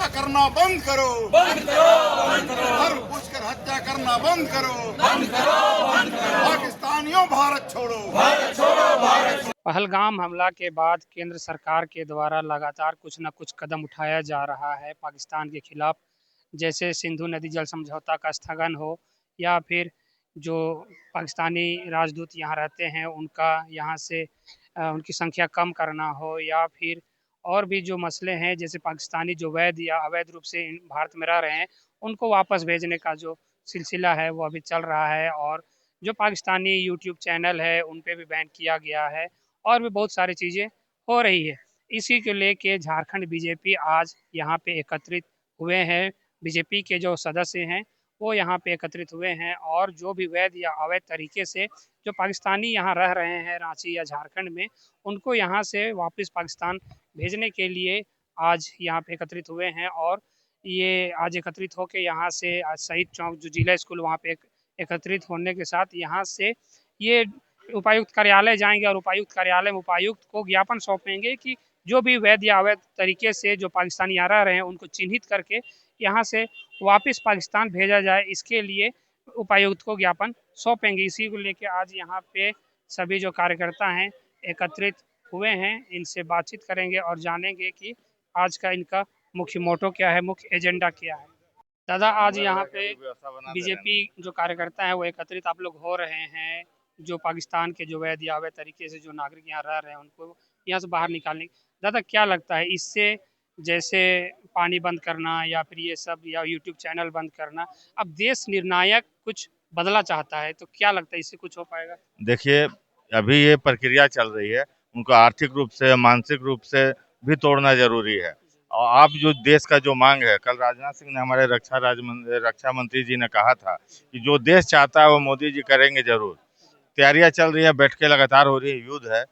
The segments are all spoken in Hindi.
करना बंद करो, बंद करो, बंद करो। धर्म पूछकर हत्या करना बंद करो, बंद करो, बंद करो। पाकिस्तानियों भारत छोड़ो, भारत छोड़ो, भारत। पहलगाम हमला के बाद केंद्र सरकार के द्वारा लगातार कुछ न कुछ कदम उठाया जा रहा है पाकिस्तान के खिलाफ, जैसे सिंधु नदी जल समझौता का स्थगन हो या फिर जो पाकिस्तानी राजदूत यहाँ रहते हैं उनका यहाँ से उनकी संख्या कम करना हो, या फिर और भी जो मसले हैं जैसे पाकिस्तानी जो वैध या अवैध रूप से भारत में रह रहे हैं उनको वापस भेजने का जो सिलसिला है वो अभी चल रहा है। और जो पाकिस्तानी यूट्यूब चैनल है उन पे भी बैन किया गया है और भी बहुत सारी चीज़ें हो रही है। इसी को लेके झारखंड बीजेपी आज यहाँ पे एकत्रित हुए हैं। बीजेपी के जो सदस्य हैं वो यहाँ पे एकत्रित हुए हैं और जो भी वैध या अवैध तरीके से जो पाकिस्तानी यहाँ रह रहे हैं रांची या झारखंड में, उनको यहाँ से वापस पाकिस्तान भेजने के लिए आज यहाँ पे एकत्रित हुए हैं। और ये आज एकत्रित होकर यहाँ से आज शहीद चौक जो जिला स्कूल वहाँ पे एकत्रित होने के साथ यहाँ से ये उपायुक्त कार्यालय जाएंगे और उपायुक्त कार्यालय में उपायुक्त को ज्ञापन सौंपेंगे कि जो भी वैध या अवैध तरीके से जो पाकिस्तानी यहाँ रह रहे हैं उनको चिन्हित करके यहाँ से वापस पाकिस्तान भेजा जाए, इसके लिए उपायुक्त को ज्ञापन सौंपेंगे। इसी को लेकर आज यहाँ पे सभी जो कार्यकर्ता हैं एकत्रित हुए हैं, इनसे बातचीत करेंगे और जानेंगे कि आज का इनका मुख्य मोटो क्या है, मुख्य एजेंडा क्या है। दादा, आज यहाँ पे बीजेपी जो कार्यकर्ता है वो एकत्रित आप लोग हो रहे हैं, जो पाकिस्तान के जो वैध या अवैध तरीके से जो नागरिक यहाँ रह रहे हैं उनको यहाँ से बाहर निकालने, दादा क्या लगता है इससे, जैसे पानी बंद करना या फिर ये सब या यूट्यूब चैनल बंद करना, अब देश निर्णायक कुछ बदला चाहता है तो क्या लगता है इससे कुछ हो पाएगा? देखिए, अभी ये प्रक्रिया चल रही है, उनको आर्थिक रूप से मानसिक रूप से भी तोड़ना जरूरी है। और आप जो देश का जो मांग है, कल राजनाथ सिंह ने हमारे रक्षा मंत्री जी ने कहा था कि जो देश चाहता है वो मोदी जी करेंगे जरूर। तैयारियां चल रही है, बैठकें लगातार हो रही है, युद्ध है,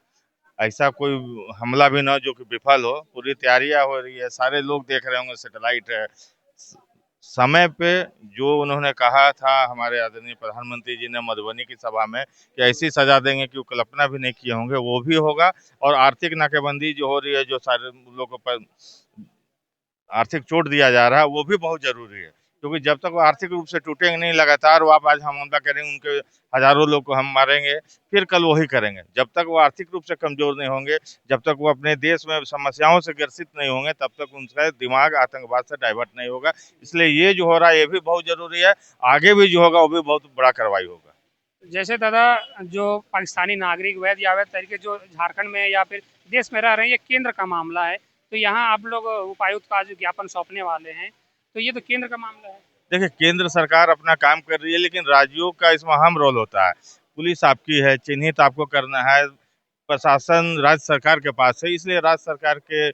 ऐसा कोई हमला भी ना जो कि विफल हो, पूरी तैयारियां हो रही है, सारे लोग देख रहे होंगे, सैटेलाइट है। समय पे जो उन्होंने कहा था हमारे आदरणीय प्रधानमंत्री जी ने मधुबनी की सभा में कि ऐसी सजा देंगे कि वो कल्पना भी नहीं किए होंगे, वो भी होगा। और आर्थिक नाकेबंदी जो हो रही है, जो सारे लोगों पर आर्थिक चोट दिया जा रहा है, वो भी बहुत जरूरी है, क्योंकि जब तक वो आर्थिक रूप से टूटेंगे नहीं, लगातार वो आप आज हम हमला करेंगे, उनके हजारों लोग को हम मारेंगे, फिर कल वही करेंगे। जब तक वो आर्थिक रूप से कमजोर नहीं होंगे, जब तक वो अपने देश में समस्याओं से ग्रसित नहीं होंगे, तब तक उनका दिमाग आतंकवाद से डाइवर्ट नहीं होगा। इसलिए ये जो हो रहा है ये भी बहुत जरूरी है, आगे भी जो होगा वो भी बहुत बड़ा कार्रवाई होगा। जैसे दादा, जो पाकिस्तानी नागरिक वैध या अवैध तरीके जो झारखंड में या फिर देश में रह रहे हैं, ये केंद्र का मामला है, तो यहाँ आप लोग उपायुक्त का आज ज्ञापन सौंपने वाले हैं, तो ये तो केंद्र का मामला है। देखिए, केंद्र सरकार अपना काम कर रही है, लेकिन राज्यों का इसमें अहम रोल होता है। पुलिस आपकी है, चिन्हित आपको करना है, प्रशासन राज्य सरकार के पास है, इसलिए राज्य सरकार के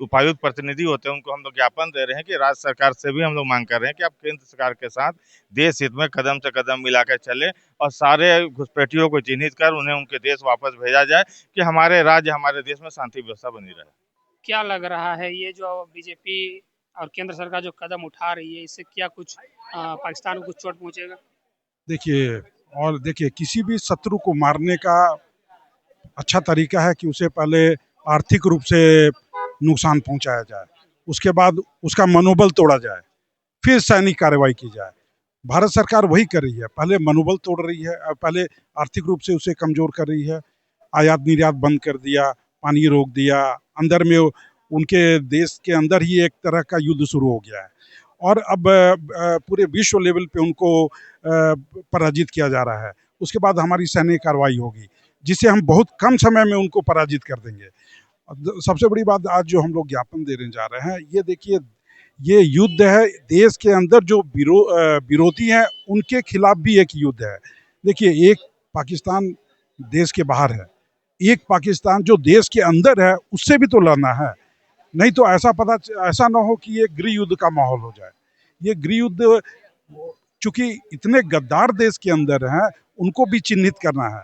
उपायुक्त प्रतिनिधि होते हैं, उनको हम लोग ज्ञापन दे रहे हैं कि राज्य सरकार से भी हम लोग मांग कर रहे हैं कि आप केंद्र सरकार के साथ देश हित में कदम से कदम मिलाकर चले और सारे घुसपैठियों को चिन्हित कर उन्हें उनके देश वापस भेजा जाए कि हमारे राज्य हमारे देश में शांति व्यवस्था बनी रहे। क्या लग रहा है ये जो बीजेपी और केंद्र सरकार जो कदम उठा रही है, इससे क्या कुछ पाकिस्तान को कुछ चोट पहुंचेगा? देखिए किसी भी शत्रु को मारने का अच्छा तरीका है कि उसे पहले आर्थिक रूप से नुकसान पहुंचाया जाए, उसके बाद उसका मनोबल तोड़ा जाए, फिर सैनिक कार्रवाई की जाए। भारत सरकार वही कर रही है, पहले मनोबल तोड़ रही है, पहले आर्थिक रूप से उसे कमजोर कर रही है, आयात निर्यात बंद कर दिया, पानी रोक दिया, अंदर में उनके देश के अंदर ही एक तरह का युद्ध शुरू हो गया है और अब पूरे विश्व लेवल पे उनको पराजित किया जा रहा है। उसके बाद हमारी सैन्य कार्रवाई होगी जिससे हम बहुत कम समय में उनको पराजित कर देंगे। सबसे बड़ी बात, आज जो हम लोग ज्ञापन देने जा रहे हैं, ये देखिए ये युद्ध है, देश के अंदर जो विरोधी हैं उनके खिलाफ भी एक युद्ध है। देखिए, एक पाकिस्तान देश के बाहर है, एक पाकिस्तान जो देश के अंदर है उससे भी तो लड़ना है, नहीं तो ऐसा ना हो कि ये गृह युद्ध का माहौल हो जाए। ये गृह युद्ध, चूंकि इतने गद्दार देश के अंदर हैं, उनको भी चिन्हित करना है।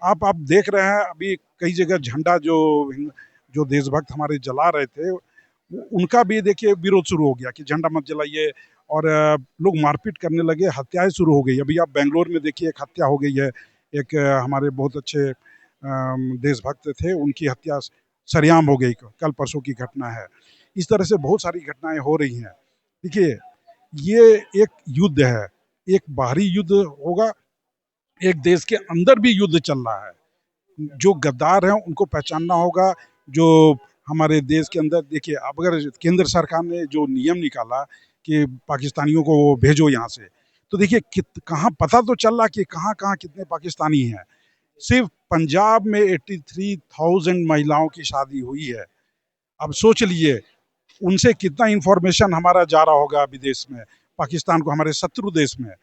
आप देख रहे हैं अभी कई जगह झंडा जो देशभक्त हमारे जला रहे थे, उनका भी देखिए विरोध शुरू हो गया कि झंडा मत जलाइए, और लोग मारपीट करने लगे, हत्याएं शुरू हो गई। अभी आप बेंगलोर में देखिए एक हत्या हो गई है, एक हमारे बहुत अच्छे देशभक्त थे, उनकी हत्या सरेआम हो गई, कल परसों की घटना है। इस तरह से बहुत सारी घटनाएं हो रही हैं। देखिए, ये एक युद्ध है, एक बाहरी युद्ध होगा, एक देश के अंदर भी युद्ध चल रहा है। जो गद्दार हैं उनको पहचानना होगा। जो हमारे देश के अंदर, देखिए, अब अगर केंद्र सरकार ने जो नियम निकाला कि पाकिस्तानियों को भेजो यहाँ से, तो देखिए कहाँ पता तो चल रहा कि कहाँ कहाँ कितने पाकिस्तानी हैं। सिर्फ पंजाब में 83,000 महिलाओं की शादी हुई है। अब सोच लीजिए उनसे कितना इंफॉर्मेशन हमारा जा रहा होगा विदेश में, पाकिस्तान को, हमारे शत्रु देश में।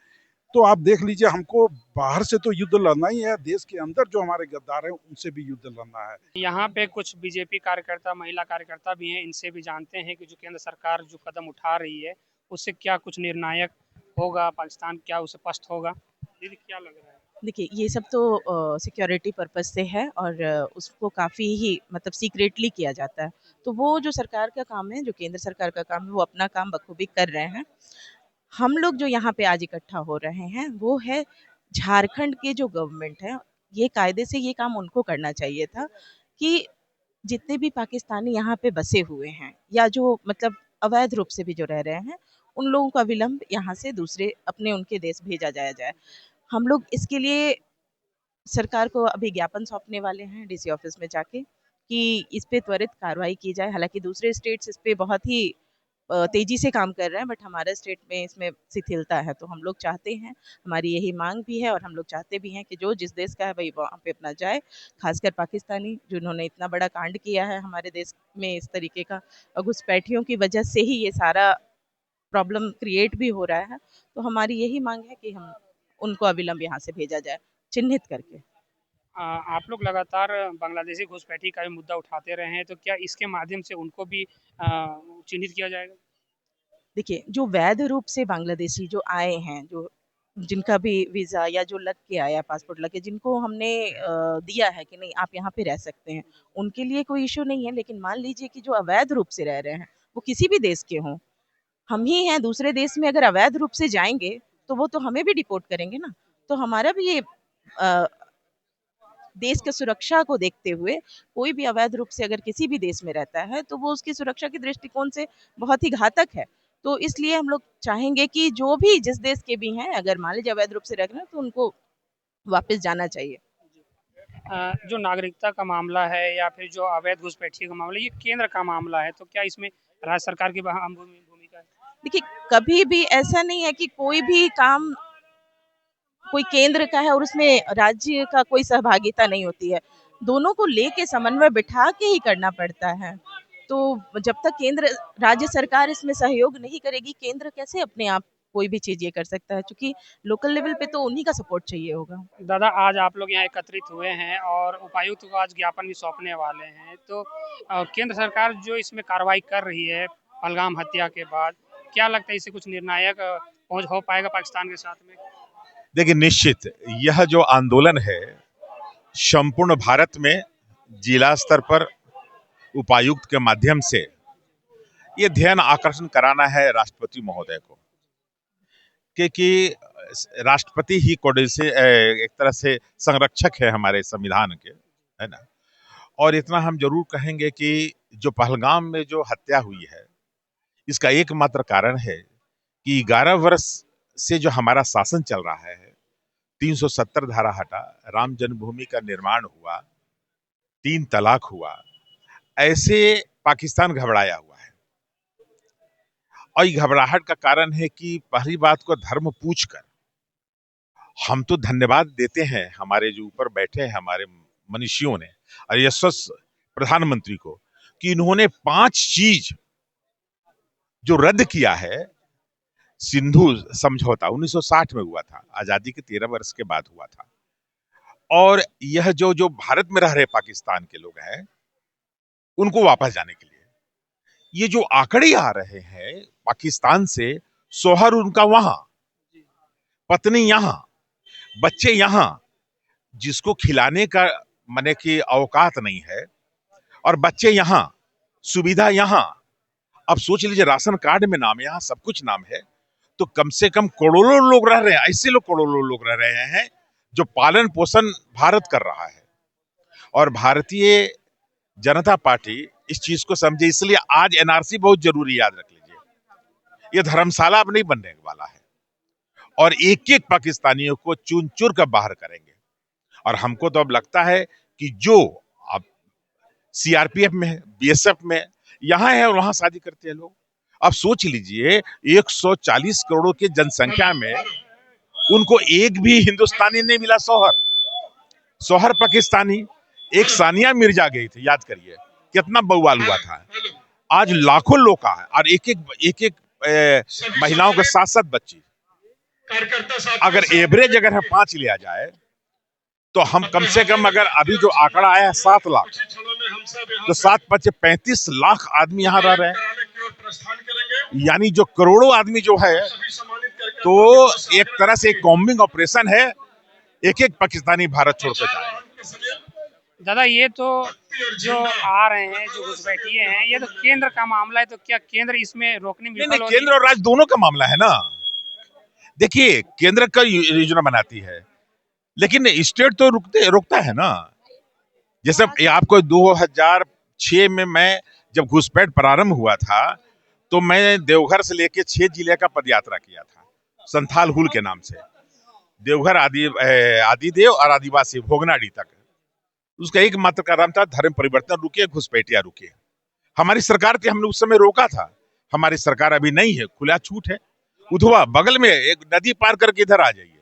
तो आप देख लीजिए, हमको बाहर से तो युद्ध लड़ना ही है, देश के अंदर जो हमारे गद्दार हैं उनसे भी युद्ध लड़ना है। यहाँ पे कुछ बीजेपी कार्यकर्ता, महिला कार्यकर्ता भी हैं, इनसे भी जानते हैं कि जो केंद्र सरकार जो कदम उठा रही है उससे क्या कुछ निर्णायक होगा, पाकिस्तान क्या उसे पस्त होगा। दीदी, क्या लग रहा है? देखिए, ये सब तो सिक्योरिटी पर्पस से है और उसको काफ़ी ही मतलब सीक्रेटली किया जाता है। तो वो जो सरकार का काम है, जो केंद्र सरकार का काम है, वो अपना काम बखूबी कर रहे हैं। हम लोग जो यहाँ पे आज इकट्ठा हो रहे हैं वो है झारखंड के जो गवर्नमेंट है, ये कायदे से ये काम उनको करना चाहिए था कि जितने भी पाकिस्तानी यहाँ पे बसे हुए हैं या जो मतलब अवैध रूप से भी जो रह रहे हैं, उन लोगों का विलंब यहाँ से दूसरे अपने उनके देश भेजा जाए। हम लोग इसके लिए सरकार को अभी ज्ञापन सौंपने वाले हैं डीसी ऑफिस में जाके कि इस पे त्वरित कार्रवाई की जाए। हालांकि दूसरे स्टेट्स इस पे बहुत ही तेजी से काम कर रहे हैं, बट हमारा स्टेट में इसमें शिथिलता है। तो हम लोग चाहते हैं, हमारी यही मांग भी है और हम लोग चाहते भी हैं कि जो जिस देश का है भाई वहाँ पे अपना जाए, खासकर पाकिस्तानी जिन्होंने इतना बड़ा कांड किया है हमारे देश में इस तरीके का, और घुसपैठियों की वजह से ही ये सारा प्रॉब्लम क्रिएट भी हो रहा है। तो हमारी यही मांग है कि हम उनको अविलंब यहाँ से भेजा जाए, चिन्हित करके। आप लोग लगातार बांग्लादेशी घुसपैठी का भी मुद्दा उठाते रहे हैं, तो क्या इसके माध्यम से उनको भी चिन्हित किया जाएगा? देखिए, जो वैध रूप से बांग्लादेशी जो आए हैं, जो जिनका भी वीज़ा या जो लग के आया, पासपोर्ट लग के, जिनको हमने दिया है कि नहीं आप यहाँ पे रह सकते हैं, उनके लिए कोई इशू नहीं है। लेकिन मान लीजिए कि जो अवैध रूप से रह रहे हैं, वो किसी भी देश के हों, हम ही हैं दूसरे देश में, अगर अवैध रूप से जाएंगे तो वो तो हमें भी डिपोर्ट करेंगे ना। तो हमारा भी ये देश की सुरक्षा को देखते हुए, कोई भी अवैध रूप से अगर किसी भी देश में रहता है तो वो उसकी सुरक्षा के दृष्टिकोण से बहुत ही घातक है। तो इसलिए हम लोग चाहेंगे कि जो भी जिस देश के भी हैं, अगर मान लीजिए अवैध रूप से रह रहे हैं तो उनको वापस जाना चाहिए। जो नागरिकता का मामला है या फिर जो अवैध घुसपैठी का मामला, ये केंद्र का मामला है, तो क्या इसमें राज्य सरकार की अहम भूमिका है? देखिए, कभी भी ऐसा नहीं है कि कोई भी काम कोई केंद्र का है और उसमें राज्य का कोई सहभागिता नहीं होती है। दोनों को लेके समन्वय बिठा के ही करना पड़ता है। तो जब तक केंद्र राज्य सरकार इसमें सहयोग नहीं करेगी, केंद्र कैसे अपने आप कोई भी चीज़ ये कर सकता है, क्योंकि लोकल लेवल पे तो उन्हीं का सपोर्ट चाहिए होगा। दादा, आज आप लोग यहाँ एकत्रित हुए हैं और उपायुक्त को आज ज्ञापन भी सौंपने वाले हैं, तो केंद्र सरकार जो इसमें कार्रवाई कर रही है पहलगाम हत्या के बाद, क्या लगता है इससे कुछ निर्णायक पहुंच हो पाएगा पाकिस्तान के साथ में? देखिए, निश्चित यह जो आंदोलन है संपूर्ण भारत में जिला स्तर पर उपायुक्त के माध्यम से ये ध्यान आकर्षण कराना है राष्ट्रपति महोदय को, क्योंकि राष्ट्रपति ही कोड से एक तरह से संरक्षक है हमारे संविधान के, है ना। और इतना हम जरूर कहेंगे कि जो पहलगाम में जो हत्या हुई है, इसका एकमात्र कारण है कि 11 वर्ष से जो हमारा शासन चल रहा है, 370 धारा हटा, राम जन्मभूमि का निर्माण हुआ, 3 तलाक हुआ, ऐसे पाकिस्तान घबराया हुआ है। और ये घबराहट का कारण है कि पहली बात को धर्म पूछकर हम तो धन्यवाद देते हैं हमारे जो ऊपर बैठे हैं हमारे मनीषियों ने और यशस्वी प्रधानमंत्री को, कि इन्होंने 5 चीज जो रद्द किया है। सिंधु समझौता 1960 में हुआ था, आजादी के 13 वर्ष के बाद हुआ था। और यह जो भारत में रह रहे पाकिस्तान के लोग हैं, उनको वापस जाने के लिए ये जो आंकड़े आ रहे हैं पाकिस्तान से, शोहर उनका वहां, पत्नी यहां, बच्चे यहां, जिसको खिलाने का माने कि औकात नहीं है, और बच्चे यहां, सुविधा यहां। अब सोच लीजिए, राशन कार्ड में नाम, यहां सब कुछ नाम है, तो कम से कम करोड़ों लोग रह रहे हैं, ऐसे लोग करोड़ों लोग रह रहे हैं जो पालन पोषण भारत कर रहा है। और भारतीय जनता पार्टी इस चीज को समझे। इसलिए आज एनआरसी बहुत जरूरी, याद रख लीजिए। ये धर्मशाला अब नहीं बनने वाला है और एक एक पाकिस्तानियों को चुन चुन कर बाहर करेंगे। और हमको तो अब लगता है कि जो अब सीआरपीएफ में है, बीएसएफ में यहां है, वहां शादी करते हैं लोग। अब सोच लीजिए 140 करोड़ की जनसंख्या में उनको एक भी हिंदुस्तानी नहीं मिला शौहर पाकिस्तानी। एक सानिया मिर्जा गई थी, याद करिए कितना बवाल हुआ था। आज लाखों लोग का है और एक महिलाओं के 7 बच्ची। अगर एवरेज अगर 5 लिया जाए तो हम कम से कम, अगर अभी जो आंकड़ा आया है 7 लाख, तो 7-5 लाख आदमी यहाँ रह रहे हैं। यानी जो करोड़ों आदमी जो है, तो एक तरह से एक कॉम्बिंग ऑपरेशन है, एक एक पाकिस्तानी भारत छोड़कर जाए। दादा ये तो जो आ रहे हैं, जो घुसपैठिए हैं, ये तो केंद्र का मामला है, तो क्या केंद्र इसमें रोकने में विफल हो? केंद्र और राज्य दोनों का मामला है ना। देखिए केंद्र का योजना बनाती है, लेकिन स्टेट तो रोकता है ना। जैसे आपको 2006 में मैं जब घुसपैठ प्रारंभ हुआ था, तो मैं देवघर से लेके 6 जिले का पदयात्रा किया था, संथाल हुल के नाम से, देवघर आदिदेव और आदिवासी भोगनाडी तक। उसका एक मात्र कारण था, धर्म परिवर्तन रुके, घुसपैठिया रुके। हमारी सरकार थी, हमने उस समय रोका था। हमारी सरकार अभी नहीं है, खुला छूट है। उधवा बगल में एक नदी पार करके इधर आ जाइए,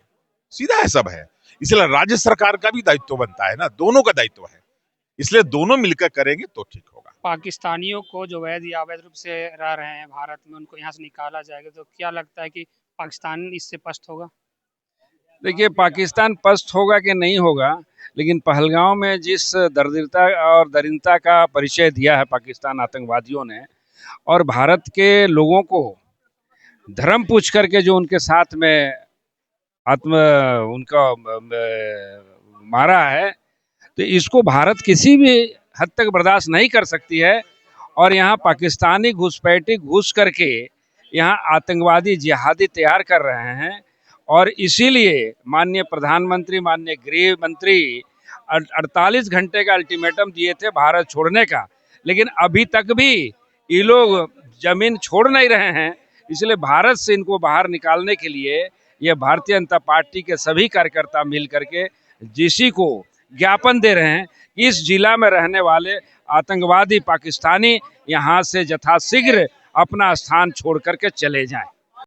सीधा है, सब है। इसलिए राज्य सरकार का भी दायित्व बनता है ना, दोनों का दायित्व है। इसलिए दोनों मिलकर करेंगे तो ठीक होगा। पाकिस्तानियों को जो वैध या अवैध रूप से रह रहे हैं भारत में, उनको यहाँ से निकाला जाएगा, तो क्या लगता है कि पाकिस्तान इससे पस्त होगा? देखिए पाकिस्तान पस्त होगा कि नहीं होगा, लेकिन पहलगांव में जिस दरिद्रता और दरिद्रता का परिचय दिया है पाकिस्तान आतंकवादियों ने, और भारत के लोगों को धर्म पूछ करके जो उनके साथ में उनका मारा है, तो इसको भारत किसी भी हद तक बर्दाश्त नहीं कर सकती है। और यहाँ पाकिस्तानी घुसपैठी घुस करके यहाँ आतंकवादी जिहादी तैयार कर रहे हैं। और इसीलिए माननीय प्रधानमंत्री, माननीय गृह मंत्री 48 घंटे का अल्टीमेटम दिए थे भारत छोड़ने का, लेकिन अभी तक भी ये लोग जमीन छोड़ नहीं रहे हैं। इसलिए भारत से इनको बाहर निकालने के लिए ये भारतीय जनता पार्टी के सभी कार्यकर्ता मिल करके जीसी को ज्ञापन दे रहे हैं कि इस जिला में रहने वाले आतंकवादी पाकिस्तानी यहाँ से यथाशीघ्र अपना स्थान छोड़ करके चले जाएं।